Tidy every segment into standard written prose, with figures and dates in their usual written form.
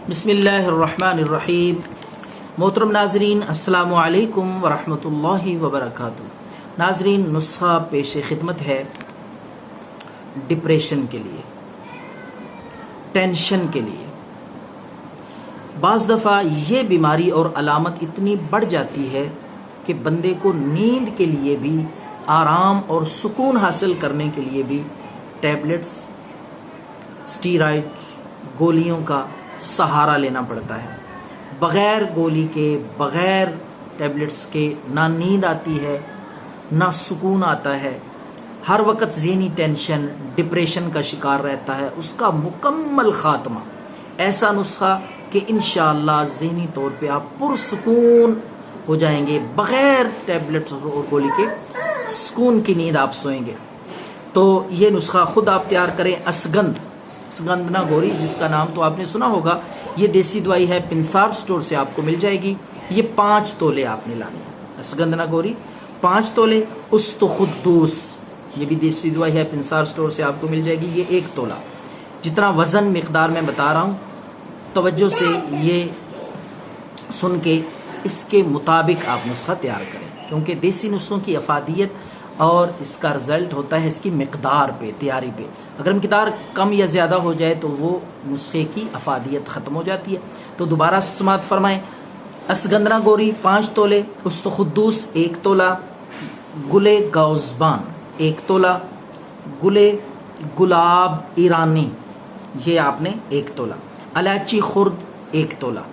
بسم اللہ الرحمن الرحیم۔ محترم ناظرین، السلام علیکم ورحمۃ اللہ وبرکاتہ۔ ناظرین، نسخہ پیش خدمت ہے ڈپریشن کے لیے، ٹینشن کے لیے۔ بعض دفعہ یہ بیماری اور علامت اتنی بڑھ جاتی ہے کہ بندے کو نیند کے لیے بھی، آرام اور سکون حاصل کرنے کے لیے بھی ٹیبلٹس، اسٹیرائڈ، گولیوں کا سہارا لینا پڑتا ہے۔ بغیر گولی کے، بغیر ٹیبلٹس کے نہ نیند آتی ہے، نہ سکون آتا ہے۔ ہر وقت ذہنی ٹینشن، ڈپریشن کا شکار رہتا ہے۔ اس کا مکمل خاتمہ، ایسا نسخہ کہ انشاءاللہ ذہنی طور پہ آپ پرسکون ہو جائیں گے، بغیر ٹیبلٹس اور گولی کے سکون کی نیند آپ سوئیں گے۔ تو یہ نسخہ خود آپ تیار کریں۔ اسگندنا گوری، جس کا نام تو آپ نے سنا ہوگا، یہ دیسی دوائی ہے، پنسار سٹور سے آپ کو مل جائے گی۔ یہ 5 تولے آپ نے لانی ہے۔ اسگندنا گوری 5 تولے۔ استخدوس، یہ بھی دیسی دوائی ہے، پنسار سٹور سے آپ کو مل جائے گی، یہ 1 تولہ۔ جتنا وزن مقدار میں بتا رہا ہوں، توجہ سے یہ سن کے اس کے مطابق آپ نسخہ تیار کریں، کیونکہ دیسی نسخوں کی افادیت اور اس کا رزلٹ ہوتا ہے اس کی مقدار پہ، تیاری پہ۔ اگر مقدار کم یا زیادہ ہو جائے تو وہ نسخے کی افادیت ختم ہو جاتی ہے۔ تو دوبارہ سماعت فرمائیں۔ اسگندنا گوری 5 تولے، استخدوس 1 تولہ، گلے گوزبان 1 تولہ، گلے گلاب ایرانی یہ آپ نے 1 تولہ، الائچی خرد 1 تولہ،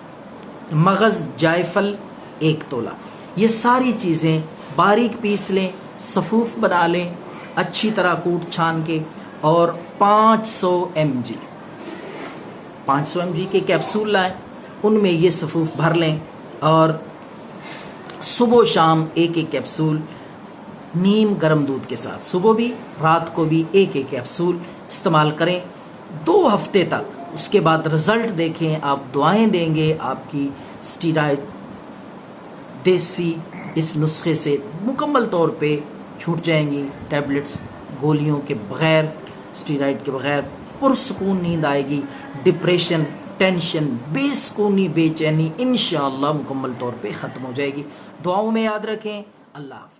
مغز جائفل 1 تولہ۔ یہ ساری چیزیں باریک پیس لیں، صفوف بنا لیں، اچھی طرح کوٹ چھان کے، اور 500 mg کے کیپسول لائیں، ان میں یہ صفوف بھر لیں، اور صبح و شام 1 کیپسول نیم گرم دودھ کے ساتھ، صبح بھی رات کو بھی 1 کیپسول استعمال کریں 2 ہفتے تک۔ اس کے بعد رزلٹ دیکھیں، آپ دعائیں دیں گے، آپ کی اسٹیرائڈ دیسی اس نسخے سے مکمل طور پہ چھوٹ جائیں گی۔ ٹیبلٹس، گولیوں کے بغیر، اسٹیرائڈ کے بغیر پرسکون نیند آئے گی۔ ڈپریشن، ٹینشن، بے سکونی، بے چینی انشاءاللہ مکمل طور پہ ختم ہو جائے گی۔ دعاؤں میں یاد رکھیں۔ اللہ حافظ۔